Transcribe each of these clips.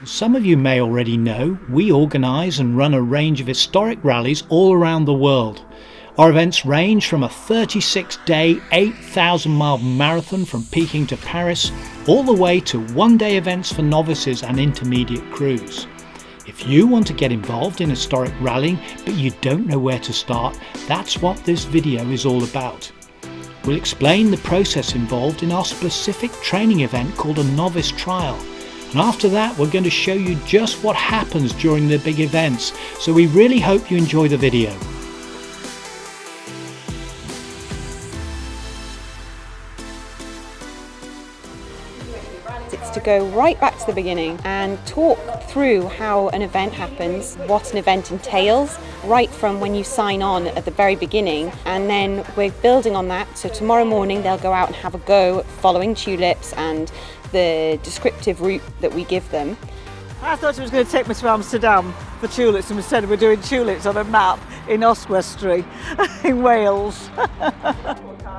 Some of you may already know we organise and run a range of historic rallies all around the world. Our events range from a 36-day, 8,000-mile marathon from Peking to Paris, all the way to one-day events for novices and intermediate crews. If you want to get involved in historic rallying but you don't know where to start, that's what this video is all about. We'll explain the process involved in our specific training event called a novice trial. And after that, we're going to show you just what happens during the big events. So we really hope you enjoy the video. It's to go right back to the beginning and talk through how an event happens, what an event entails, right from when you sign on at the very beginning, and then we're building on that. So tomorrow morning they'll go out and have a go following tulips and the descriptive route that we give them. I thought it was going to take me to Amsterdam for tulips, and instead we're doing tulips on a map in Oswestry in Wales.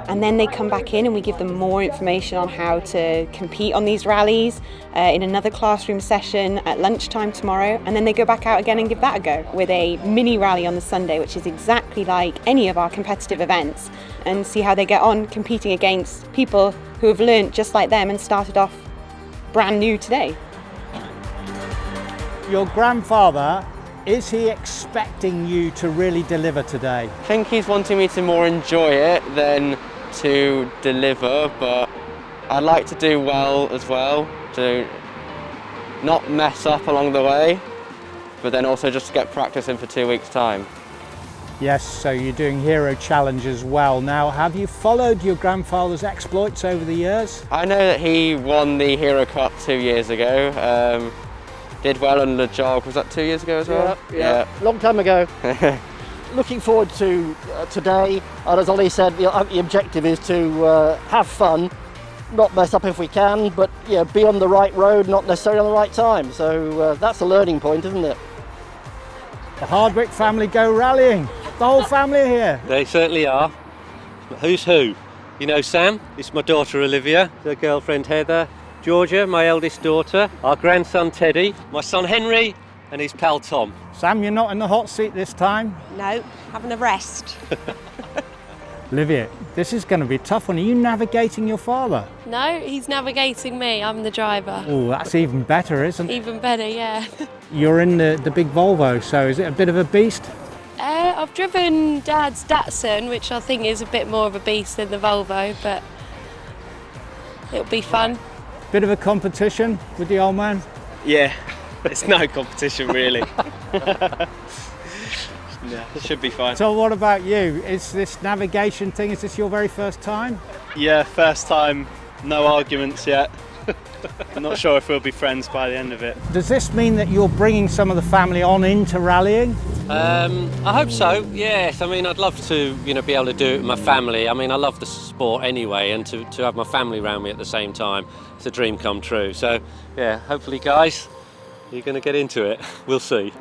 And then they come back in and we give them more information on how to compete on these rallies in another classroom session at lunchtime tomorrow, and then they go back out again and give that a go with a mini rally on the Sunday, which is exactly like any of our competitive events, and see how they get on competing against people who have learnt just like them and started off brand new today. Your grandfather, is he expecting you to really deliver today? I think he's wanting me to more enjoy it than to deliver, but I'd like to do well as well, to not mess up along the way, but then also just to get practice in for 2 weeks' time. Yes, so you're doing Hero Challenge as well. Now, have you followed your grandfather's exploits over the years? I know that he won the Hero Cup 2 years ago. Did well on the jog, was that 2 years ago as well? Yeah. Long time ago. Looking forward to today, and as Ollie said, the objective is to have fun, not mess up if we can, but be on the right road, not necessarily on the right time. So that's a learning point, isn't it? The Hardwick family go rallying. The whole family are here. They certainly are. Who's who? You know Sam, it's my daughter Olivia, her girlfriend Heather, Georgia, my eldest daughter, our grandson Teddy, my son Henry, and his pal Tom. Sam, you're not in the hot seat this time? No, having a rest. Olivia, this is going to be a tough one. Are you navigating your father? No, he's navigating me. I'm the driver. Oh, that's even better, isn't it? Even better, yeah. You're in the big Volvo, so is it a bit of a beast? I've driven Dad's Datsun, which I think is a bit more of a beast than the Volvo, but it'll be fun. Bit of a competition with the old man? Yeah, it's no competition really. Yeah, it should be fine. So what about you? Is this navigation thing, is this your very first time? Yeah, first time, no arguments yet. I'm not sure if we'll be friends by the end of it. Does this mean that you're bringing some of the family on into rallying? I hope so, yes. I mean, I'd love to, be able to do it with my family. I mean, I love the sport anyway, and to have my family around me at the same time, it's a dream come true. So, yeah, hopefully, guys, you're going to get into it. We'll see.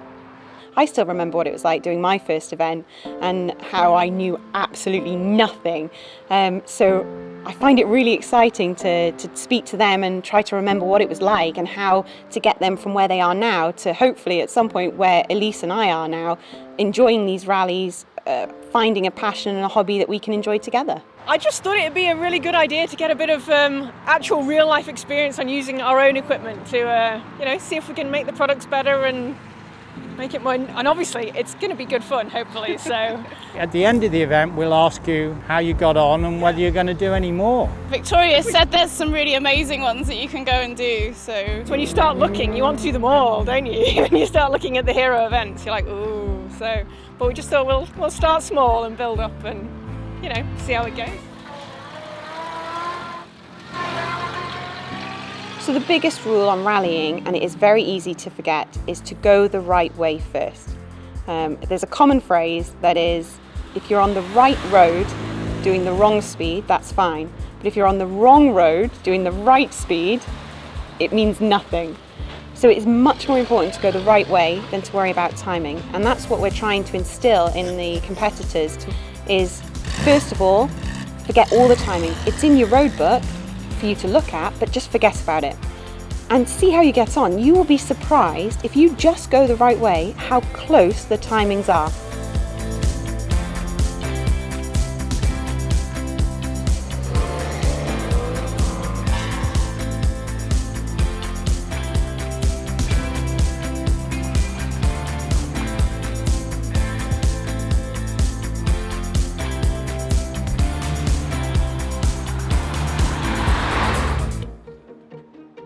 I still remember what it was like doing my first event and how I knew absolutely nothing. So I find it really exciting to speak to them and try to remember what it was like and how to get them from where they are now to hopefully at some point where Elise and I are now, enjoying these rallies, finding a passion and a hobby that we can enjoy together. I just thought it'd be a really good idea to get a bit of actual real life experience on using our own equipment to see if we can make the products better and make it more, and obviously it's going to be good fun, hopefully. So at the end of the event we'll ask you how you got on and whether you're going to do any more. Victoria said there's some really amazing ones that you can go and do, so when you start looking you want to do them all, don't you? When you start looking at the hero events you're like, ooh. So but we just thought we'll start small and build up and see how it goes. So the biggest rule on rallying, and it is very easy to forget, is to go the right way first. There's a common phrase that is, if you're on the right road doing the wrong speed, that's fine. But if you're on the wrong road doing the right speed, it means nothing. So it's much more important to go the right way than to worry about timing. And that's what we're trying to instill in the competitors is, first of all, forget all the timing. It's in your road book for you to look at, but just forget about it. and see how you get on. You will be surprised, if you just go the right way, how close the timings are.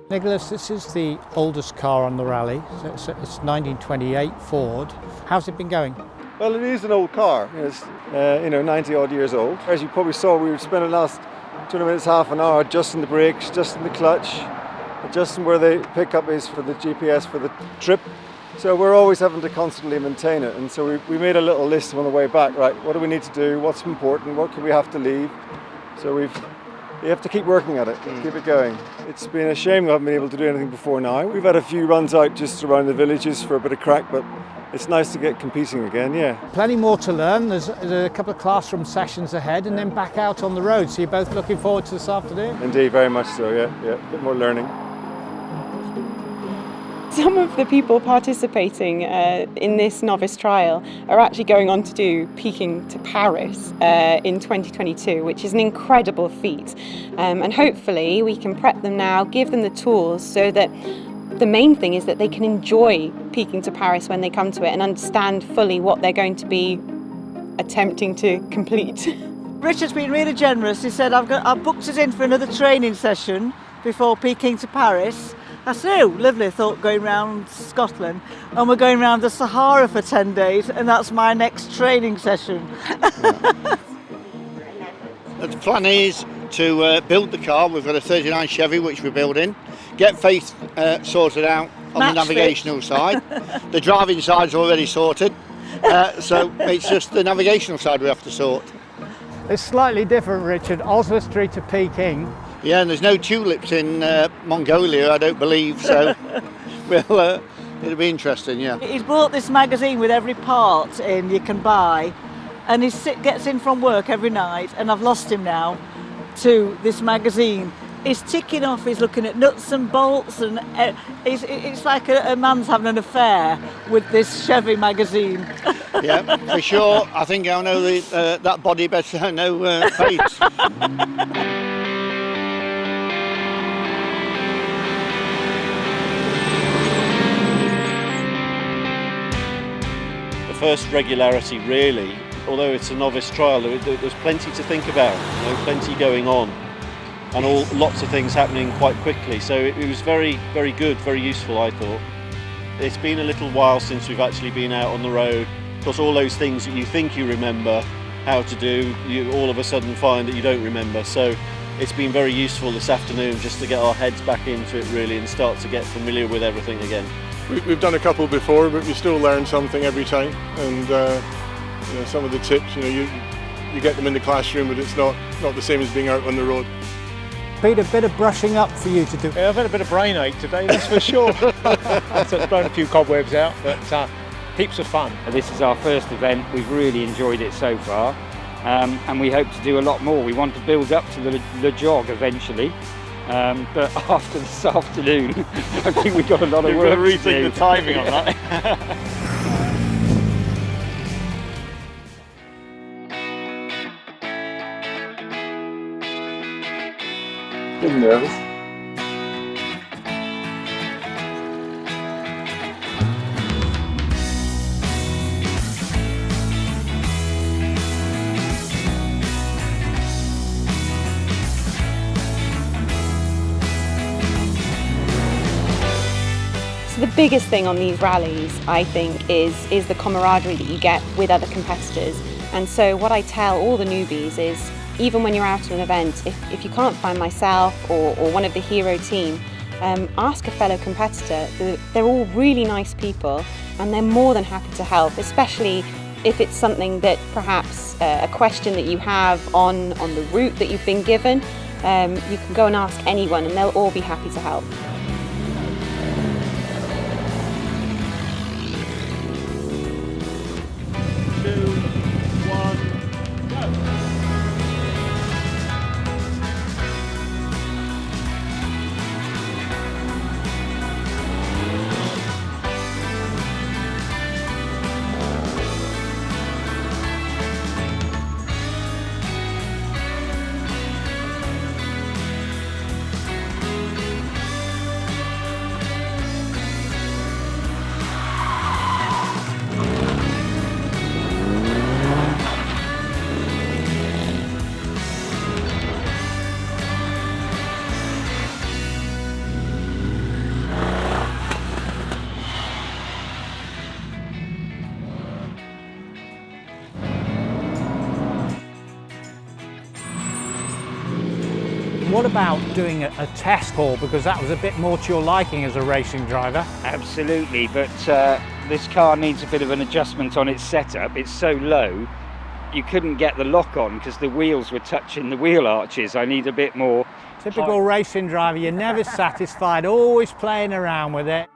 Nicholas, this is the oldest car on the rally. It's 1928 Ford. How's it been going? Well, it is an old car. It's 90 odd years old. As you probably saw, we spent the last 20 minutes, half an hour adjusting the brakes, adjusting the clutch, adjusting where the pickup is for the GPS for the trip. So we're always having to constantly maintain it. And so we made a little list on the way back. Right, what do we need to do? What's important? What can we have to leave? So you have to keep working at it, keep it going. It's been a shame we haven't been able to do anything before now. We've had a few runs out just around the villages for a bit of crack, but it's nice to get competing again, yeah. Plenty more to learn. There's a couple of classroom sessions ahead and then back out on the road. So you're both looking forward to this afternoon? Indeed, very much so, yeah. A bit more learning. Some of the people participating in this novice trial are actually going on to do Peking to Paris in 2022, which is an incredible feat. And hopefully we can prep them now, give them the tools so that the main thing is that they can enjoy Peking to Paris when they come to it and understand fully what they're going to be attempting to complete. Richard's been really generous. He said, I've booked us in for another training session before Peking to Paris. I said, oh, lovely, I thought going round Scotland, and we're going round the Sahara for 10 days, and that's my next training session. The plan is to build the car. We've got a 39 Chevy which we're building, get Faith sorted out on the navigational side. The driving side's already sorted, so it's just the navigational side we have to sort. It's slightly different, Richard. Oswestry to Peking. Yeah, and there's no tulips in Mongolia, I don't believe, so it'll be interesting, yeah. He's bought this magazine with every part in you can buy, and he gets in from work every night, and I've lost him now to this magazine. He's ticking off, he's looking at nuts and bolts, and it's like a man's having an affair with this Chevy magazine. Yeah, for sure. I think I know that body better than I know Faith. First Regularity, really, although it's a novice trial, there's plenty to think about, plenty going on, and lots of things happening quite quickly. So it was very, very good, very useful, I thought. It's been a little while since we've actually been out on the road. Of course, all those things that you think you remember how to do, you all of a sudden find that you don't remember. So it's been very useful this afternoon just to get our heads back into it really and start to get familiar with everything again. We've done a couple before, but we still learn something every time. And some of the tips, you get them in the classroom, but it's not the same as being out on the road. Been a bit of brushing up for you to do. Yeah, I've had a bit of brain ache today, that's for sure. So it's blown a few cobwebs out, but heaps of fun. This is our first event. We've really enjoyed it so far, and we hope to do a lot more. We want to build up to the jog eventually. But after this afternoon, I think we've got a lot of work to do. We've got to rethink the timing on that. Getting nervous. The biggest thing on these rallies, I think, is the camaraderie that you get with other competitors. And so what I tell all the newbies is, even when you're out at an event, if you can't find myself or one of the hero team, ask a fellow competitor. They're all really nice people and they're more than happy to help, especially if it's something that perhaps a question that you have on the route that you've been given. You can go and ask anyone and they'll all be happy to help. What about doing a test, Paul? Because that was a bit more to your liking as a racing driver. Absolutely, but this car needs a bit of an adjustment on its setup. It's so low, you couldn't get the lock on because the wheels were touching the wheel arches. I need a bit more. Typical racing driver, you're never satisfied, always playing around with it.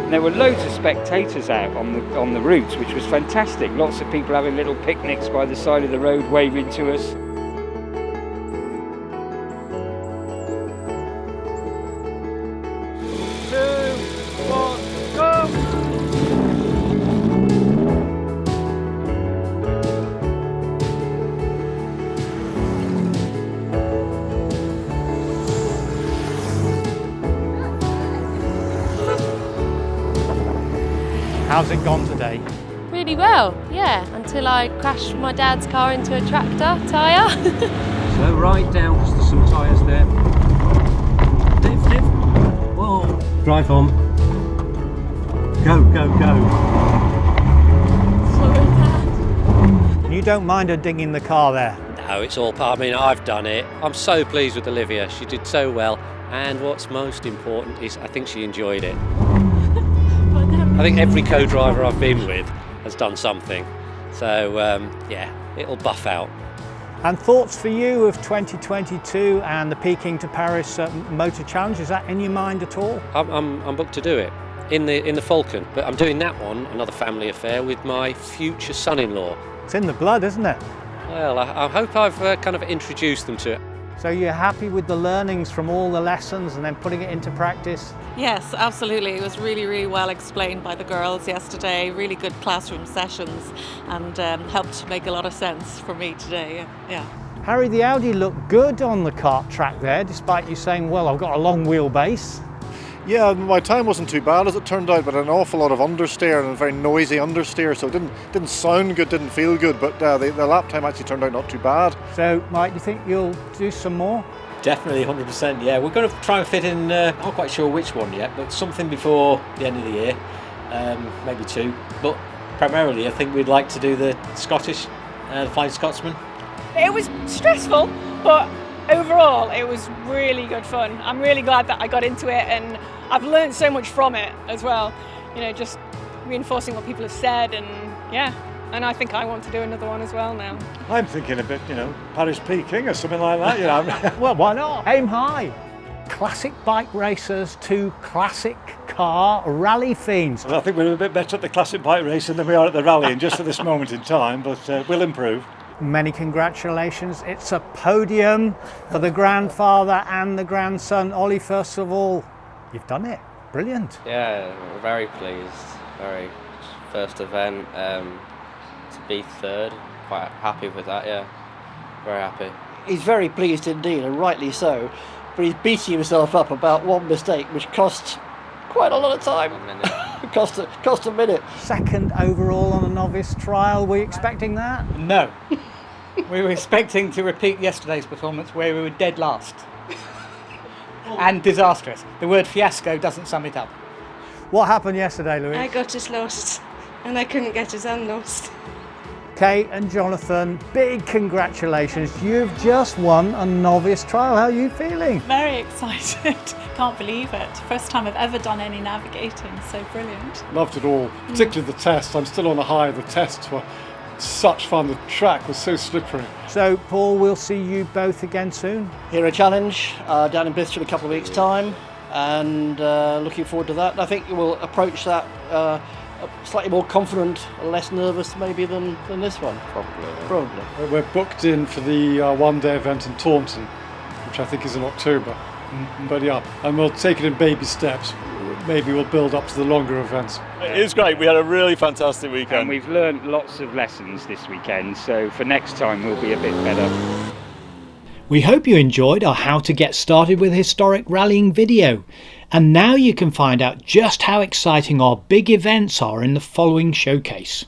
There were loads of spectators out on the route, which was fantastic. Lots of people having little picnics by the side of the road, waving to us. 2, 1, go! How's it gone today? Really well, yeah, until I crashed my dad's car into a tractor tyre. Slow right down because there's some tyres there. Lift. Whoa. Drive on. Go. You don't mind her dinging the car there? No, it's all part. I mean, I've done it. I'm so pleased with Olivia. She did so well. And what's most important is I think she enjoyed it. I think every co-driver I've been with has done something. So, yeah, it'll buff out. And thoughts for you of 2022 and the Peking to Paris Motor Challenge? Is that in your mind at all? I'm booked to do it in the Falcon, but I'm doing that one, another family affair, with my future son-in-law. It's in the blood, isn't it? Well, I hope I've kind of introduced them to it. So you're happy with the learnings from all the lessons and then putting it into practice? Yes, absolutely. It was really well explained by the girls yesterday. Really good classroom sessions, and helped make a lot of sense for me today. Yeah. Harry, the Audi looked good on the kart track there, despite you saying, well, I've got a long wheelbase. Yeah, my time wasn't too bad as it turned out, but an awful lot of understeer and a very noisy understeer, so it didn't sound good, didn't feel good, but the lap time actually turned out not too bad. So, Mike, do you think you'll do some more? Definitely, 100%, yeah. We're going to try and fit in, not quite sure which one yet, but something before the end of the year, maybe 2. But primarily, I think we'd like to do the Scottish, the Flying Scotsman. It was stressful, but overall it was really good fun. I'm really glad that I got into it, and I've learned so much from it as well. You know, just reinforcing what people have said, and yeah. And I think I want to do another one as well now. I'm thinking a bit, Paris Peking or something like that, Well, why not? Aim high. Classic bike racers to classic car rally fiends. Well, I think we're a bit better at the classic bike racing than we are at the rallying just at this moment in time, but we'll improve. Many congratulations. It's a podium for the grandfather and the grandson. Ollie, first of all, you've done it. Brilliant. Yeah, we're very pleased. Very first event. To be third, quite happy with that, yeah. Very happy. He's very pleased indeed, and rightly so, but he's beating himself up about one mistake which cost quite a lot of time. cost a minute. Second overall on a novice trial, were you expecting that? No. We were expecting to repeat yesterday's performance where we were dead last. And disastrous. The word fiasco doesn't sum it up. What happened yesterday, Louise? I got us lost and I couldn't get us unlost. Kate and Jonathan, big congratulations. You've just won a novice trial. How are you feeling? Very excited. Can't believe it. First time I've ever done any navigating, so brilliant. Loved it all, particularly the test. I'm still on the high. The tests were such fun. The track was so slippery. So, Paul, we'll see you both again soon. Hero Challenge down in Bristol in a couple of weeks' time, and looking forward to that. And I think we'll approach that slightly more confident, less nervous maybe than this one. Probably. We're booked in for the one-day event in Taunton, which I think is in October. But yeah, and we'll take it in baby steps. Maybe we'll build up to the longer events. It was great. We had a really fantastic weekend. And we've learnt lots of lessons this weekend, so for next time we'll be a bit better. We hope you enjoyed our How to Get Started with Historic Rallying video. And now you can find out just how exciting our big events are in the following showcase.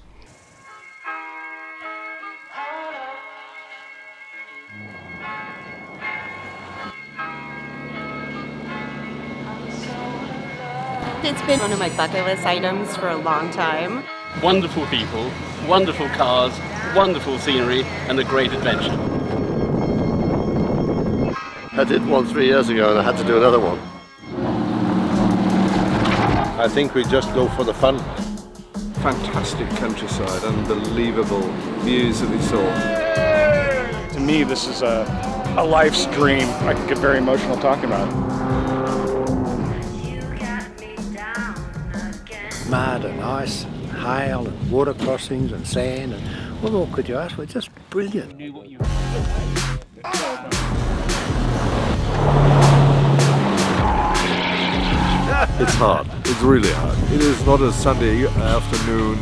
it's been one of my bucket list items for a long time. Wonderful people, wonderful cars, wonderful scenery, and a great adventure. I did one 3 years ago and I had to do another one. I think we just go for the fun. Fantastic countryside, unbelievable views that we saw. To me, this is a life's dream. I can get very emotional talking about it. Mud and ice, hail and water crossings and sand and what more could you ask for? Just brilliant. It's hard. It's really hard. It is not a Sunday afternoon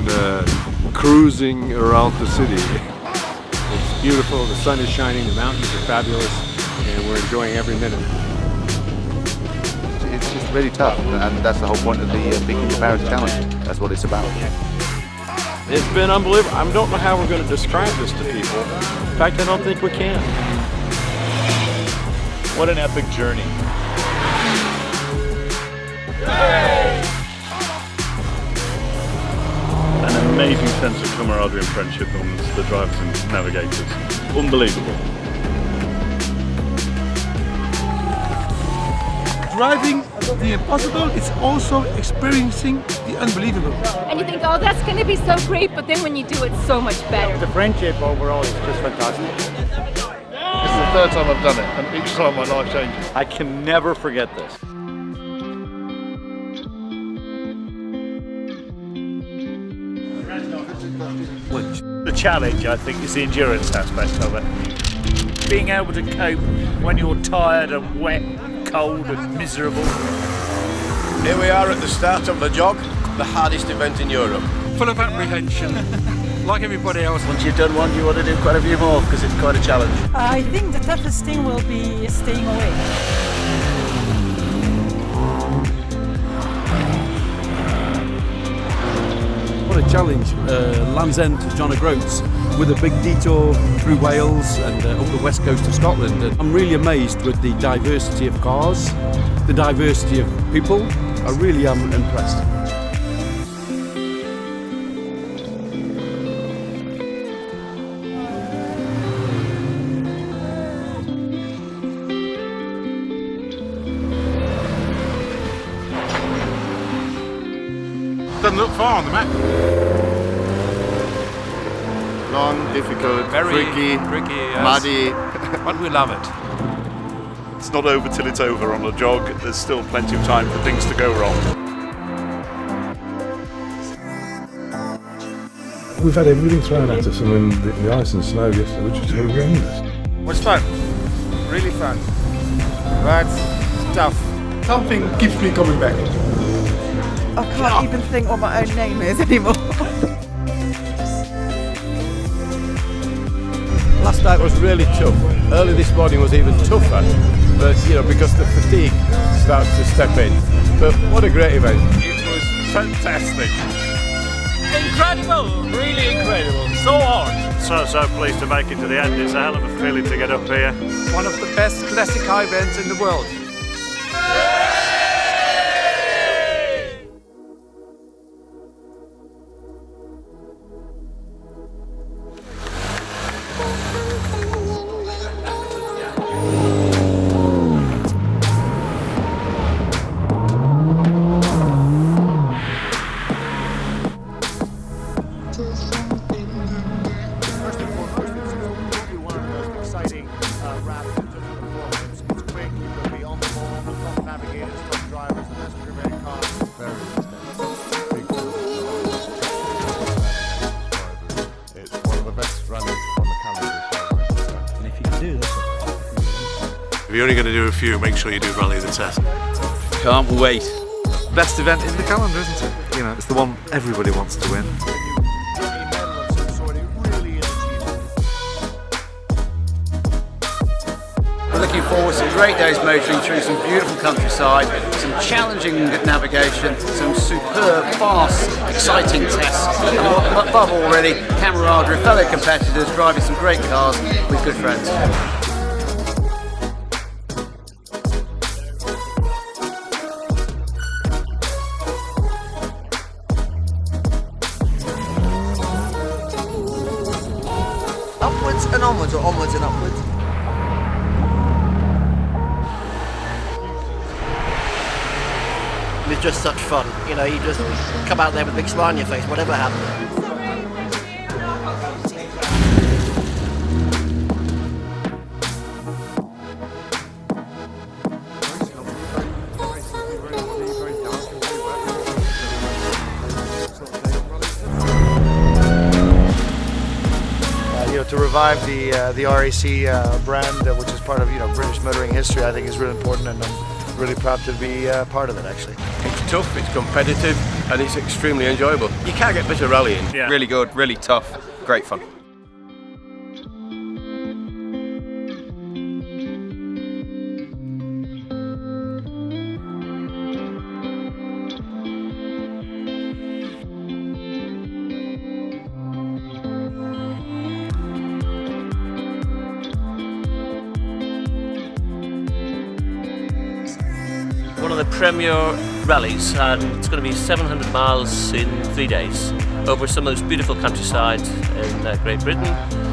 cruising around the city. It's beautiful, the sun is shining, the mountains are fabulous, and we're enjoying every minute. It's just really tough, and that's the whole point of the Peaking to Paris Challenge. That's what it's about. It's been unbelievable. I don't know how we're going to describe this to people. In fact, I don't think we can. What an epic journey. An amazing sense of camaraderie and friendship amongst the drivers and navigators. Unbelievable. Driving the impossible is also experiencing the unbelievable. And you think, oh, that's going to be so great, but then when you do it, it's so much better. The friendship overall is just fantastic. This is the third time I've done it, and each time my life changes. I can never forget this. The challenge, I think, is the endurance aspect of it. Being able to cope when you're tired and wet, cold and miserable. Here we are at the start of the jog, the hardest event in Europe. Full of apprehension, like everybody else. Once you've done one, you want to do quite a few more because it's quite a challenge. I think the toughest thing will be staying awake. What a challenge, Land's End to John O'Groats with a big detour through Wales and up the west coast of Scotland. And I'm really amazed with the diversity of cars, the diversity of people. I really am impressed. Doesn't look far on the map. Long, difficult, Very tricky, yes. muddy. But we love it. It's not over till it's over on a jog. There's still plenty of time for things to go wrong. We've had everything thrown at us, and then the ice and snow yesterday, which was horrendous. It was fun. Really fun. But tough. Something keeps me coming back. I can't even think what my own name is anymore. Last night was really tough. Early this morning was even tougher, but because the fatigue starts to step in. But what a great event. It was fantastic. Incredible, really incredible. So hard. So pleased to make it to the end. It's a hell of a feeling to get up here. One of the best classic car events in the world. If you're only going to do a few, make sure you do Rally the Test. Can't wait. Best event in the calendar, isn't it? It's the one everybody wants to win. We're looking forward to some great days motoring through some beautiful countryside, some challenging navigation, some superb, fast, exciting tests, and above all really, camaraderie, fellow competitors, driving some great cars with good friends. or onwards and upwards. It was just such fun, you know, you just come out there with a big smile on your face, whatever happened. To revive the RAC brand, which is part of British motoring history, I think is really important, and I'm really proud to be part of it. Actually, it's tough, it's competitive, and it's extremely enjoyable. You can't get better rallying. Yeah. Really good, really tough, great fun. One of the premier rallies, and it's going to be 700 miles in 3 days over some of those beautiful countryside in Great Britain.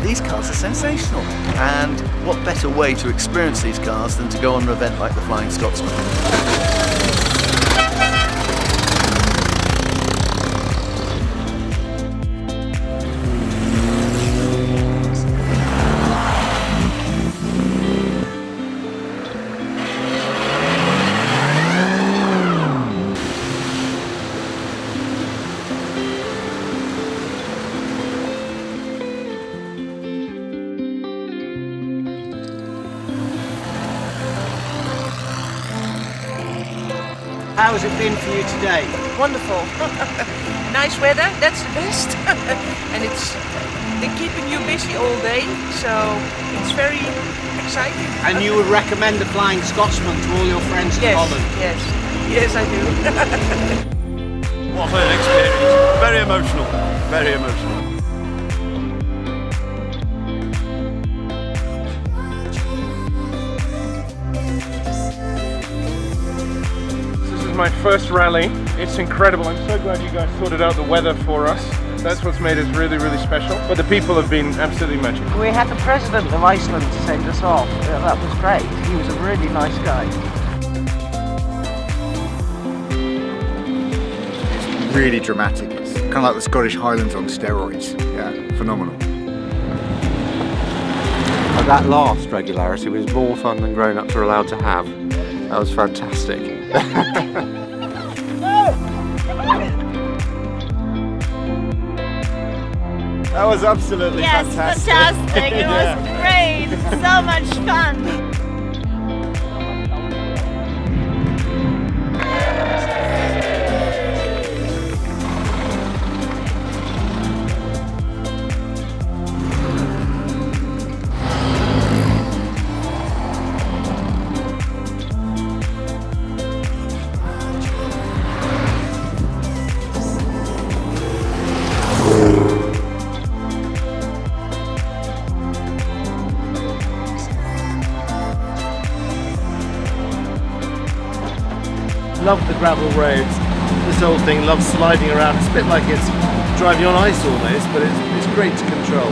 These cars are sensational, and what better way to experience these cars than to go on an event like the Flying Scotsman. How has it been for you today? Wonderful. Nice weather, that's the best. And they're keeping you busy all day, so it's very exciting. And you would recommend the Flying Scotsman to all your friends in Holland? Yes, yes I do. What an experience. Very emotional, very emotional. My first rally. It's incredible. I'm so glad you guys sorted out the weather for us. That's what's made it really, really special. But the people have been absolutely magic. We had the president of Iceland to send us off. That was great. He was a really nice guy. It's really dramatic. It's kind of like the Scottish Highlands on steroids. Yeah, phenomenal. That last regularity was more fun than grown-ups are allowed to have. That was fantastic. That was absolutely fantastic. Yes, fantastic. It was great. So much fun. Love the gravel roads. This whole thing, love sliding around. It's a bit like it's driving on ice almost, but it's great to control.